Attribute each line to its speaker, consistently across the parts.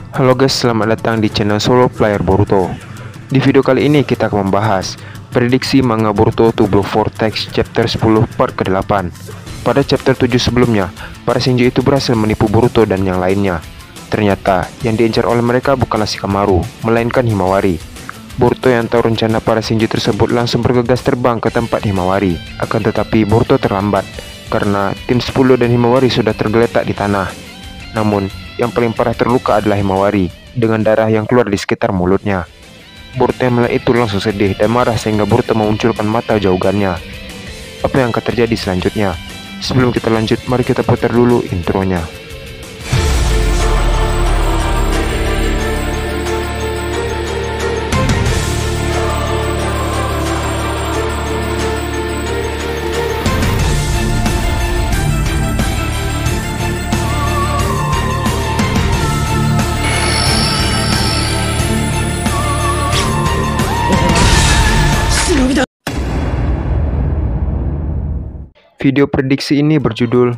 Speaker 1: Halo guys, selamat datang di channel Solo Player Boruto. Di video kali ini kita akan membahas prediksi manga Boruto to Blue Vortex chapter 10 part ke-8. Pada chapter 7 sebelumnya, para Shinjo itu berhasil menipu Boruto dan yang lainnya. Ternyata yang diincar oleh mereka bukanlah Shikamaru, melainkan Himawari. Boruto yang tahu rencana para Shinjo tersebut langsung bergegas terbang ke tempat Himawari. Akan tetapi Boruto terlambat karena tim 10 dan Himawari sudah tergeletak di tanah. Namun, yang paling parah terluka adalah Himawari dengan darah yang keluar di sekitar mulutnya. Boruto yang melihat itu langsung sedih dan marah sehingga Boruto memunculkan mata jaugannya. Apa yang akan terjadi selanjutnya? Sebelum kita lanjut, mari kita putar dulu intronya. Video prediksi ini berjudul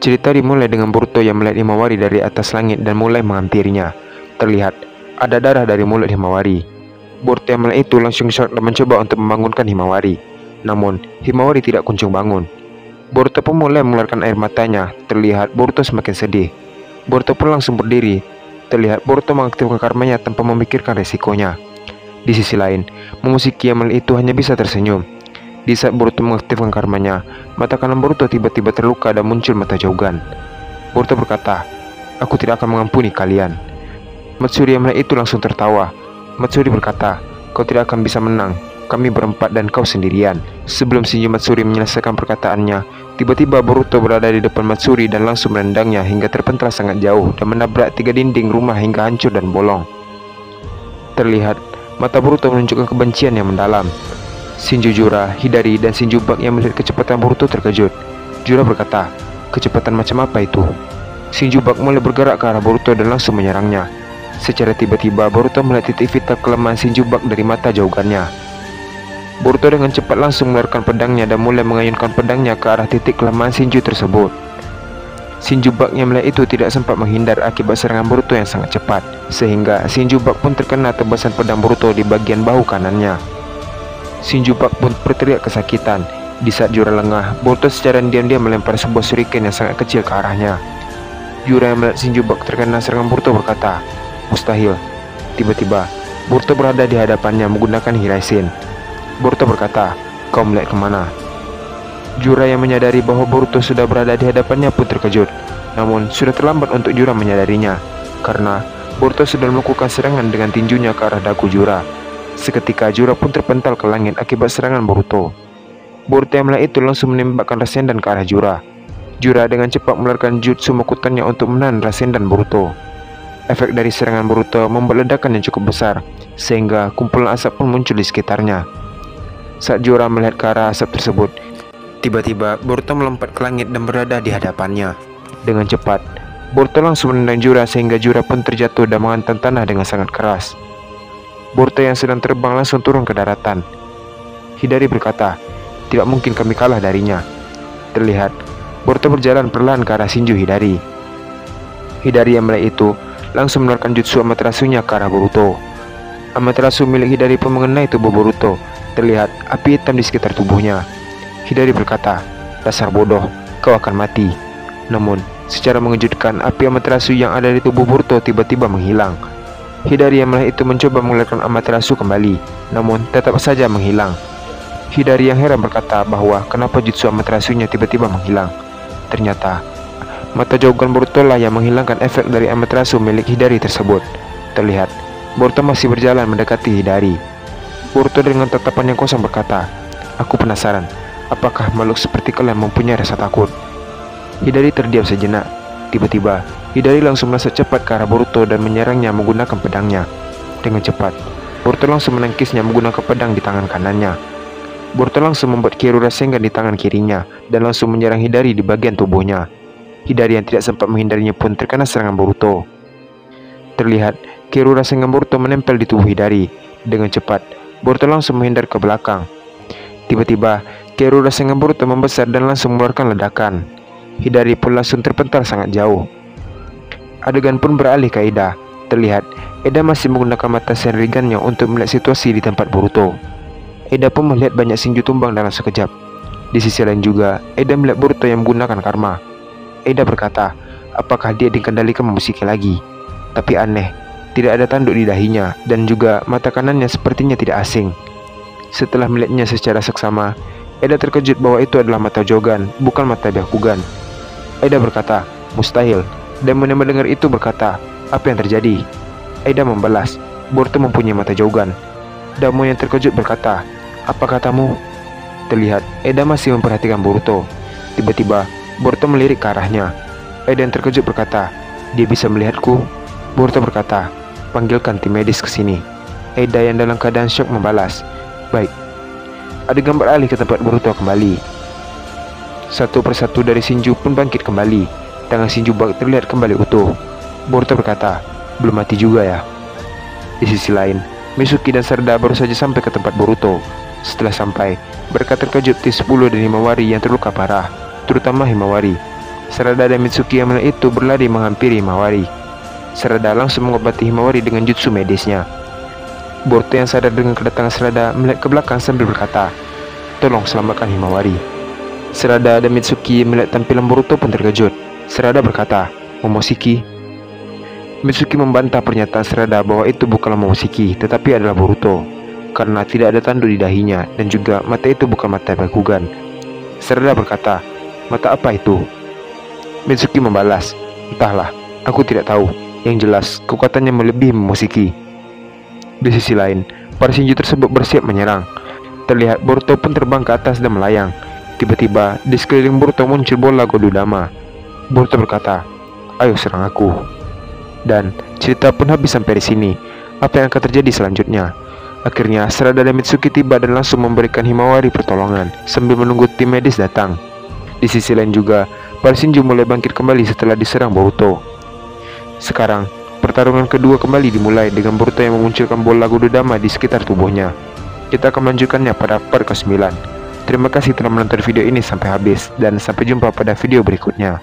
Speaker 1: Cerita dimulai dengan Boruto yang melihat Himawari dari atas langit dan mulai menghampirinya. Terlihat ada darah dari mulut Himawari. Boruto yang melihat itu langsung shock dan mencoba untuk membangunkan Himawari. Namun Himawari tidak kunjung bangun. Boruto pun mulai mengeluarkan air matanya. Terlihat Boruto semakin sedih. Boruto pun langsung berdiri. Terlihat Boruto mengaktifkan karmanya tanpa memikirkan resikonya. Di sisi lain, Momoshiki yang melihat itu hanya bisa tersenyum. Di saat Boruto mengaktifkan karmanya, mata kanan Boruto tiba-tiba terluka dan muncul mata jaugan. Boruto berkata, "Aku tidak akan mengampuni kalian." Matsuri yang melihat itu langsung tertawa. Matsuri berkata, "Kau tidak akan bisa menang. Kami berempat dan kau sendirian." Sebelum Shinjo Matsuri menyelesaikan perkataannya, tiba-tiba Boruto berada di depan Matsuri dan langsung menendangnya hingga terpental sangat jauh dan menabrak 3 dinding rumah hingga hancur dan bolong. Terlihat mata Boruto menunjukkan kebencian yang mendalam. Shinjo Jura, Hidari, dan Shinjo Bak yang melihat kecepatan Boruto terkejut. Jura berkata, "Kecepatan macam apa itu?" Shinjo Bak mulai bergerak ke arah Boruto dan langsung menyerangnya. Secara tiba-tiba Boruto melihat titik vital kelemahan Shinjo Bak dari mata jaugannya. Boruto dengan cepat langsung mengeluarkan pedangnya dan mulai mengayunkan pedangnya ke arah titik kelemahan Shinjo tersebut. Shinjo Bak yang melihat itu tidak sempat menghindar akibat serangan Boruto yang sangat cepat, sehingga Shinjo Bak pun terkena tebasan pedang Boruto di bagian bahu kanannya. Shinjo Bak pun berteriak kesakitan. Di saat Jura lengah, Boruto secara diam-diam melempar sebuah shuriken yang sangat kecil ke arahnya. Jura yang melihat Shinjo Bak terkena serangan Boruto berkata, "Mustahil." Tiba-tiba, Boruto berada di hadapannya menggunakan Hiraishin. Boruto berkata, "Kau melihat kemana?" Jura yang menyadari bahwa Boruto sudah berada di hadapannya pun terkejut. Namun sudah terlambat untuk Jura menyadarinya, karena Boruto sudah melakukan serangan dengan tinjunya ke arah dagu Jura. Seketika Jura pun terpental ke langit akibat serangan Boruto. Boruto yang melihat itu langsung menembakkan Rasendan ke arah Jura. Jura dengan cepat mengeluarkan jutsu mokutannya untuk menahan Rasendan Boruto. Efek dari serangan Boruto membuat ledakan yang cukup besar, sehingga kumpulan asap pun muncul di sekitarnya. Saat Jura melihat ke arah asap tersebut, tiba-tiba Boruto melompat ke langit dan berada di hadapannya. Dengan cepat, Boruto langsung menendang Jura sehingga Jura pun terjatuh dan menghantam tanah dengan sangat keras. Boruto yang sedang terbang langsung turun ke daratan. Hidari berkata, "Tidak mungkin kami kalah darinya." Terlihat Boruto berjalan perlahan ke arah Shinjo Hidari. Hidari yang melihat itu langsung mengeluarkan jutsu Amaterasunya ke arah Boruto. Amaterasu milik Hidari pun mengenai tubuh Boruto. Terlihat api hitam di sekitar tubuhnya. Hidari berkata, "Dasar bodoh, kau akan mati." Namun, secara mengejutkan, api Amaterasu yang ada di tubuh Boruto tiba-tiba menghilang. Hidari yang melihat itu mencoba mengeluarkan Amaterasu kembali, namun tetap saja menghilang. Hidari yang heran berkata bahwa kenapa jutsu Amaterasunya tiba-tiba menghilang. Ternyata, mata jaugan Boruto lah yang menghilangkan efek dari Amaterasu milik Hidari tersebut. Terlihat, Boruto masih berjalan mendekati Hidari. Boruto dengan tatapan yang kosong berkata, "Aku penasaran, apakah makhluk seperti kalian mempunyai rasa takut?" Hidari terdiam sejenak. Tiba-tiba, Hidari langsung melesat cepat ke arah Boruto dan menyerangnya menggunakan pedangnya. Dengan cepat, Boruto langsung menangkisnya menggunakan pedang di tangan kanannya. Boruto langsung membuat Kyoto Rasengan di tangan kirinya dan langsung menyerang Hidari di bagian tubuhnya. Hidari yang tidak sempat menghindarinya pun terkena serangan Boruto. Terlihat Kyoto Rasengan Boruto menempel di tubuh Hidari. Dengan cepat, Boruto langsung menghindar ke belakang. Tiba-tiba, Kaido rasengan Boruto membesar dan langsung mengeluarkan ledakan. Hidari pun langsung terpental sangat jauh. Adegan pun beralih ke Eda. Terlihat, Eda masih menggunakan mata Sharingan-nya untuk melihat situasi di tempat Boruto. Eda pun melihat banyak Shinju tumbang dalam sekejap. Di sisi lain juga, Eda melihat Boruto yang menggunakan karma. Eda berkata, apakah dia dikendalikan Momoshiki lagi? Tapi aneh, tidak ada tanduk di dahinya, dan juga mata kanannya sepertinya tidak asing. Setelah melihatnya secara seksama, Eda terkejut bahwa itu adalah mata Jogan, bukan mata Byakugan. Eda berkata, mustahil. Damon yang mendengar itu berkata, apa yang terjadi? Eda membalas, Boruto mempunyai mata Jogan. Damon yang terkejut berkata, apa katamu? Terlihat, Eda masih memperhatikan Boruto. Tiba-tiba, Boruto melirik ke arahnya. Eda yang terkejut berkata, dia bisa melihatku? Boruto berkata, panggilkan tim medis ke sini. Eda yang dalam keadaan syok membalas, baik. Adegan beralih ke tempat Boruto kembali. Satu persatu dari Shinju pun bangkit kembali. Tangan Shinju terlihat kembali utuh. Boruto berkata, belum mati juga ya. Di sisi lain, Mitsuki dan Sarada baru saja sampai ke tempat Boruto. Setelah sampai, mereka terkejut di 10 dari Himawari yang terluka parah, terutama Himawari. Sarada dan Mitsuki yang melihat itu berlari menghampiri Himawari. Sarada langsung mengobati Himawari dengan jutsu medisnya. Boruto yang sadar dengan kedatangan Sarada melihat ke belakang sambil berkata, tolong selamatkan Himawari. Sarada dan Mitsuki melihat tampilan Boruto pun terkejut. Sarada berkata, Momoshiki. Mitsuki membantah pernyataan Sarada bahwa itu bukanlah Momoshiki, tetapi adalah Boruto, karena tidak ada tanduk di dahinya, dan juga mata itu bukan mata Byakugan. Sarada berkata, mata apa itu? Mitsuki membalas, entahlah, aku tidak tahu. Yang jelas, kekuatannya melebihi Momoshiki. Di sisi lain, para Shinju tersebut bersiap menyerang. Terlihat Boruto pun terbang ke atas dan melayang. Tiba-tiba, di sekeliling Boruto muncul bola Godudama. Boruto berkata, ayo serang aku. Dan cerita pun habis sampai di sini. Apa yang akan terjadi selanjutnya? Akhirnya, Sarada dan Mitsuki tiba dan langsung memberikan Himawari pertolongan sambil menunggu tim medis datang. Di sisi lain juga, para Shinju mulai bangkit kembali setelah diserang Boruto. Sekarang, pertarungan kedua kembali dimulai dengan Boruto yang memunculkan bola Godudama di sekitar tubuhnya. Kita akan melanjutkannya pada part ke-9. Terima kasih telah menonton video ini sampai habis, dan sampai jumpa pada video berikutnya.